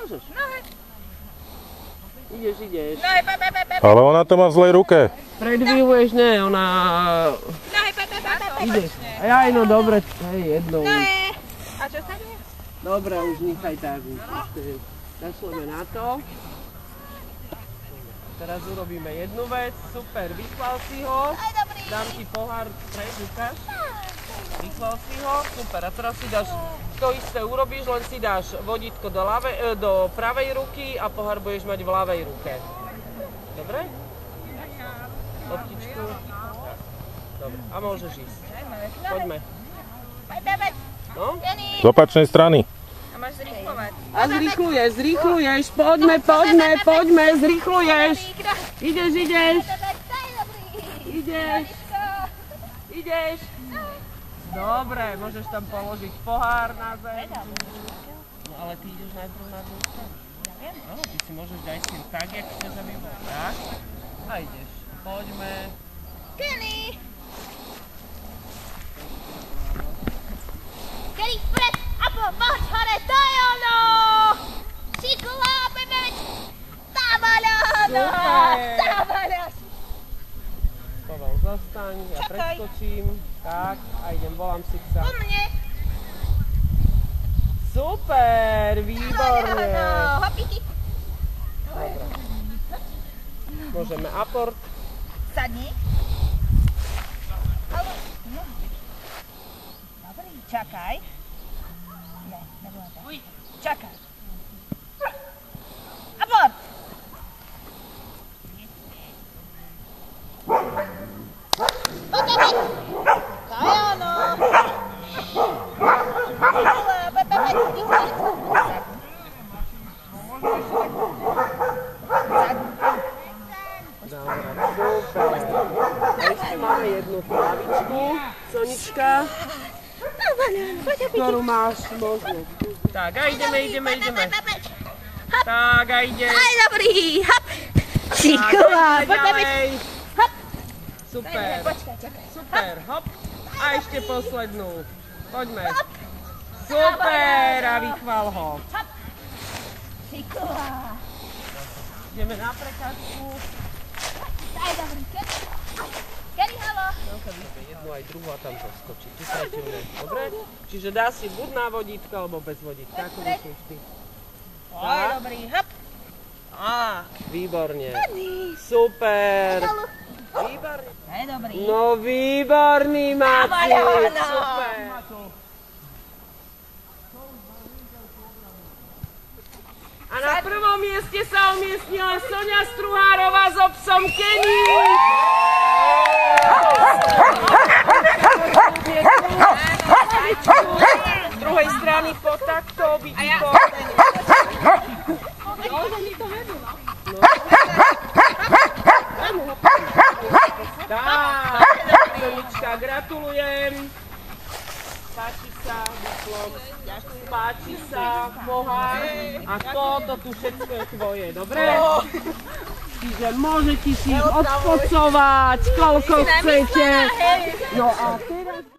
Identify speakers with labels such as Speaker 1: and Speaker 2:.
Speaker 1: Môžeš. Ideš.
Speaker 2: Ale ona to má v zlej ruke.
Speaker 1: Predvíjuješ, ne, ona... Ideš. Aj, no dobre, hej, jednou.
Speaker 3: A čo sa deje?
Speaker 1: Dobre, už nechaj tak. Zašleme na to. Teraz urobíme jednu vec. Super, vyklal si ho. Dám ti pohár, ukáž. Vyklal si ho, super. A teraz si dáš, to isté urobíš, len si dáš vodítko do pravej ruky a pohár budeš mať v ľavej ruke. Dobre? Loptičku. Dobre, a môžeš ísť. Poďme. No?
Speaker 2: Z opačnej strany.
Speaker 3: A máš zrýchlovať.
Speaker 1: A zrýchluješ. Poďme, zrýchluješ. Ideš. Dobre, môžeš tam položiť pohár na zem. No ale ty ideš najprv na druhú stranu. No, ty si môžeš dať s tým tak, jak chceš, aby bol. Tak. A ideš. Poďme.
Speaker 3: Kenny, vpred a poď hore, to je ono! Šikula, bebeč! Távaľa!
Speaker 1: Pavel, zastaň, ja preskočím. Tak, a idem, volám si psa.
Speaker 3: Po mne!
Speaker 1: Super, výborne.
Speaker 3: Hopíky!
Speaker 1: Dobre. Môžeme aport.
Speaker 3: Sadni. Dobrý, čakaj. Ne, nebudem tak. Čakaj. Aport! To je ono!
Speaker 1: Dobre, super. A ešte máme jednu lavičku, Sonička, ktorú máš možnosť. Tak, a ideme. Tak, a ideš.
Speaker 3: Aj, dobrý, hop! Šikula,
Speaker 1: ďalej.
Speaker 3: hop!
Speaker 1: Super, super, hop. A ešte poslednú. Poďme. Super, a vychval ho.
Speaker 3: Šikula.
Speaker 1: Ideme na prekážku.
Speaker 3: Aj, dobrý, Kedy, halo?
Speaker 1: Jednu aj druhú a tam zaskočí. Tu sa etielne. Dobre? Čiže dá si buď na vodítko, alebo bez vodítka. Ako myslíš ty?
Speaker 3: Aj, dobrý, hop!
Speaker 1: Á, výborne. Super. Výborný.
Speaker 3: Aj, dobrý.
Speaker 1: No výborný, Mati. Super. A na prvom mieste sa umiestnila Soňa Struhárová so psom Kenny. Z druhej strany po takto byť po... Tak, Sonička, gratulujem. Páči sa, diplom. Páči sa, pohár. A toto tu všetko je tvoje, dobre? Čiže môžete si ich odpocovať, koľko chcete. No a teraz...